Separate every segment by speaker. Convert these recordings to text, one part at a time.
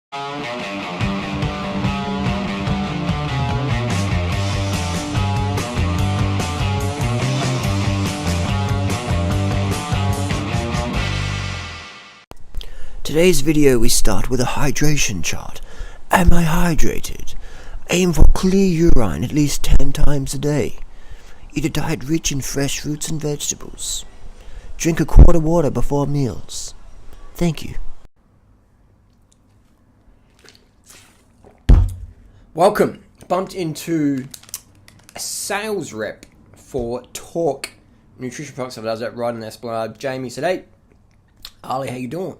Speaker 1: Today's video we start with a hydration chart. Am I hydrated? Aim for clear urine at least 10 times a day. Eat a diet rich in fresh fruits and vegetables. Drink a quart of water before meals. Thank you.
Speaker 2: Welcome. Bumped into a sales rep for Torq nutrition products. I was at right in Esplanade. Jamie said, "Hey, Ali, how you doing?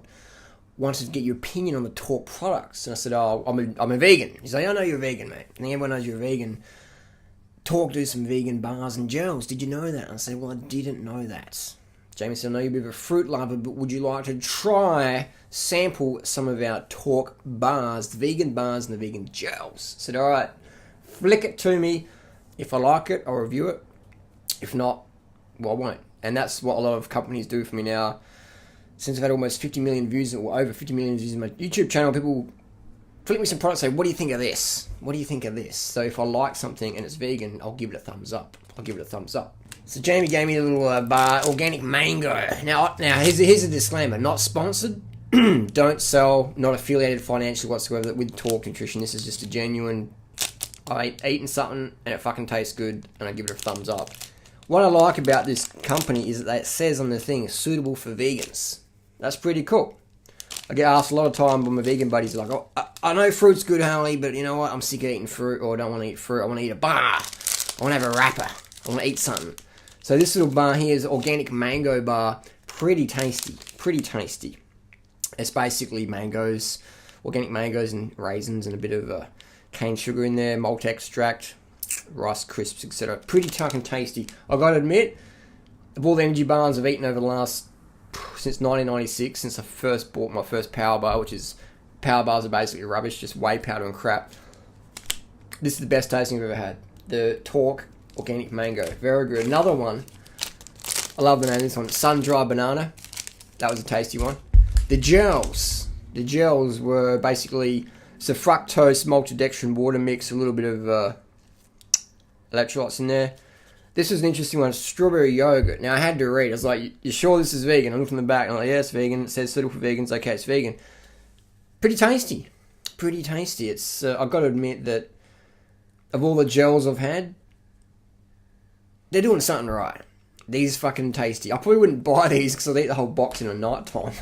Speaker 2: Wanted to get your opinion on the Torq products." And I said, "Oh, I'm a vegan." He's like, "I know you're a vegan, mate. And everyone knows you're a vegan. Torq do some vegan bars and gels. Did you know that?" And I said, "Well, I didn't know that." Jamie said, "I know you're a bit of a fruit lover, but would you like to sample some of our Torq bars, the vegan bars and the vegan gels?" I said, "All right, flick it to me. If I like it, I'll review it. If not, well, I won't." And that's what a lot of companies do for me now. Since I've had almost 50 million views, or over 50 million views on my YouTube channel, people flick me some products and say, "What do you think of this? What do you think of this?" So if I like something and it's vegan, I'll give it a thumbs up. So Jamie gave me a little bar, organic mango. Now here's a disclaimer. Not sponsored. Don't sell. Not affiliated financially whatsoever with Torq Nutrition. This is just a genuine, I eaten something and it fucking tastes good and I give it a thumbs up. What I like about this company is that it says on the thing, suitable for vegans. That's pretty cool. I get asked a lot of time by my vegan buddies, like, "Oh, I know fruit's good, Harley, but you know what? I'm sick of eating fruit, or I don't want to eat fruit. I want to eat a bar. I want to have a wrapper. I want to eat something." So this little bar here is organic mango bar. Pretty tasty. It's basically mangoes, organic mangoes and raisins and a bit of cane sugar in there, malt extract, rice crisps, etc. Pretty fucking tasty. I've got to admit, of all the energy bars I've eaten over the last, since 1996, since I first bought my first power bar, power bars are basically rubbish, just whey powder and crap. This is the best tasting I've ever had. The Torq organic mango, very good. Another one, I love the name of this one, sun-dried banana. That was a tasty one. The gels were basically, it's a fructose maltodextrin water mix, a little bit of electrolytes in there. This was an interesting one, strawberry yogurt. Now I had to read, I was like, "You sure this is vegan?" I looked in the back and I'm like, "Yeah, it's vegan. It says suitable for vegans. Okay, it's vegan." Pretty tasty. It's, I've got to admit that of all the gels I've had, they're doing something right. These fucking tasty. I probably wouldn't buy these because I'd eat the whole box in a night time.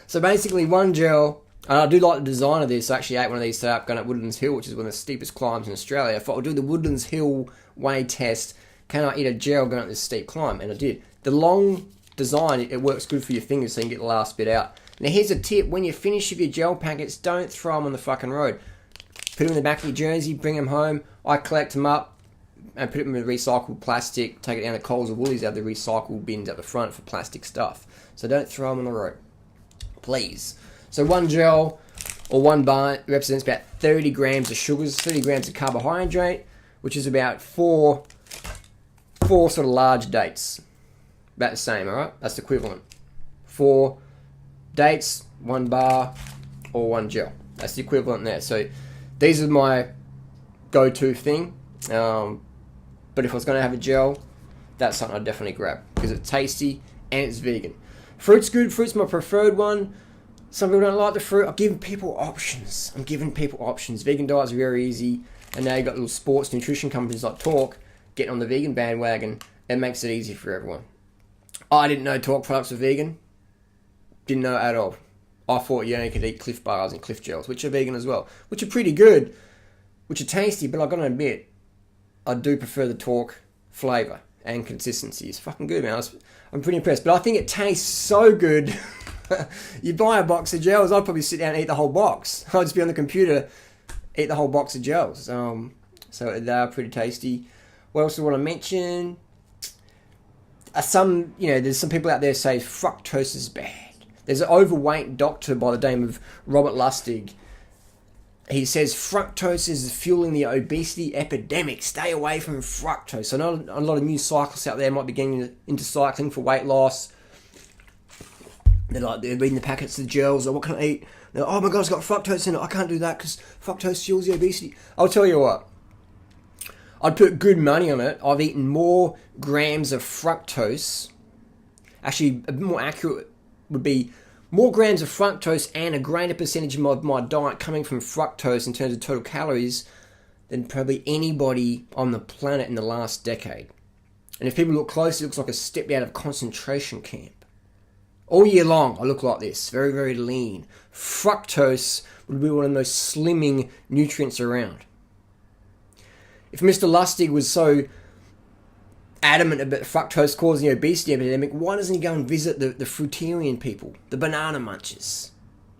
Speaker 2: So basically one gel, and I do like the design of this. I actually ate one of these today up going up Woodlands Hill, which is one of the steepest climbs in Australia. I thought I'll do the Woodlands Hill way test. Can I eat a gel going up this steep climb? And I did. The long design, it works good for your fingers so you can get the last bit out. Now here's a tip. When you finish with your gel packets, don't throw them on the fucking road. Put them in the back of your jersey, bring them home. I collect them up and put them in recycled plastic. Take it down to Coles or Woolies. They have the recycled bins at the front for plastic stuff. So don't throw them on the road, please. So one gel or one bar represents about 30 grams of sugars, 30 grams of carbohydrate, which is about four sort of large dates. About the same, alright? That's the equivalent. 4 dates, 1 bar, or 1 gel. That's the equivalent there. So these are my go-to thing. But if I was going to have a gel, that's something I'd definitely grab because it's tasty and it's vegan. Fruit's good. Fruit's my preferred one. Some people don't like the fruit. I'm giving people options. Vegan diets are very easy. And now you've got little sports nutrition companies like Torq getting on the vegan bandwagon. It makes it easy for everyone. I didn't know Torq products were vegan. Didn't know at all. I thought you only could eat Cliff bars and Cliff gels, which are vegan as well. Which are pretty good. Which are tasty, but I've got to admit, I do prefer the Torq flavour and consistency. It's fucking good, man. I'm pretty impressed. But I think it tastes so good. You buy a box of gels, I'd probably sit down and eat the whole box. I'd just be on the computer, eat the whole box of gels. So they are pretty tasty. What else do I want to mention? There's some people out there say fructose is bad. There's an overweight doctor by the name of Robert Lustig. He says fructose is fueling the obesity epidemic. Stay away from fructose. I know a lot of new cyclists out there might be getting into cycling for weight loss. They're reading the packets of gels. Or what can I eat? Oh my god, it's got fructose in it. I can't do that because fructose fuels the obesity. I'll tell you what. I'd put good money on it. I've eaten more grams of fructose. Actually, a bit more accurate would be more grams of fructose and a greater percentage of my diet coming from fructose in terms of total calories than probably anybody on the planet in the last decade. And if people look close, it looks like a stepped out of concentration camp. All year long, I look like this, very, very lean. Fructose would be one of the most slimming nutrients around. If Mr. Lustig was so adamant about fructose causing the obesity epidemic, why doesn't he go and visit the fruitarian people, the banana munchers?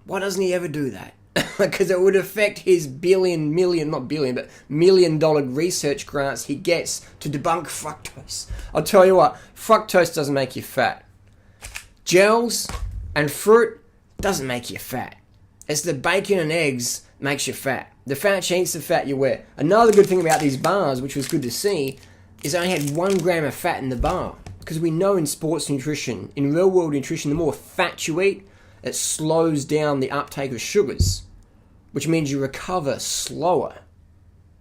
Speaker 2: Why doesn't he ever do that? Because it would affect his $1 million research grants he gets to debunk fructose. I'll tell you what, fructose doesn't make you fat. Gels and fruit doesn't make you fat. It's the bacon and eggs makes you fat. The fat cheats the fat you wear. Another good thing about these bars, which was good to see, is I only had 1 gram of fat in the bar. Because we know in sports nutrition, in real world nutrition, the more fat you eat, it slows down the uptake of sugars, which means you recover slower.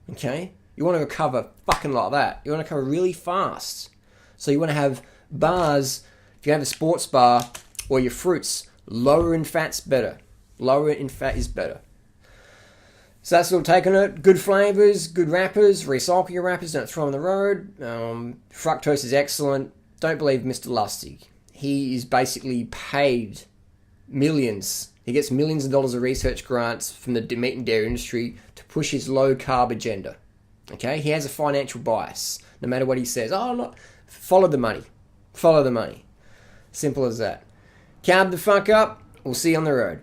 Speaker 2: Okay? You want to recover fucking like that. You want to recover really fast. So you want to have bars, if you have a sports bar, or your fruits, lower in fat's better. Lower in fat is better. So that's what I'm taking it. Good flavours, good wrappers, recycle your wrappers, don't throw them on the road. Fructose is excellent. Don't believe Mr. Lustig. He is basically paid millions. He gets millions of dollars of research grants from the meat and dairy industry to push his low carb agenda. Okay? He has a financial bias. No matter what he says. Follow the money. Follow the money. Simple as that. Carb the fuck up. We'll see you on the road.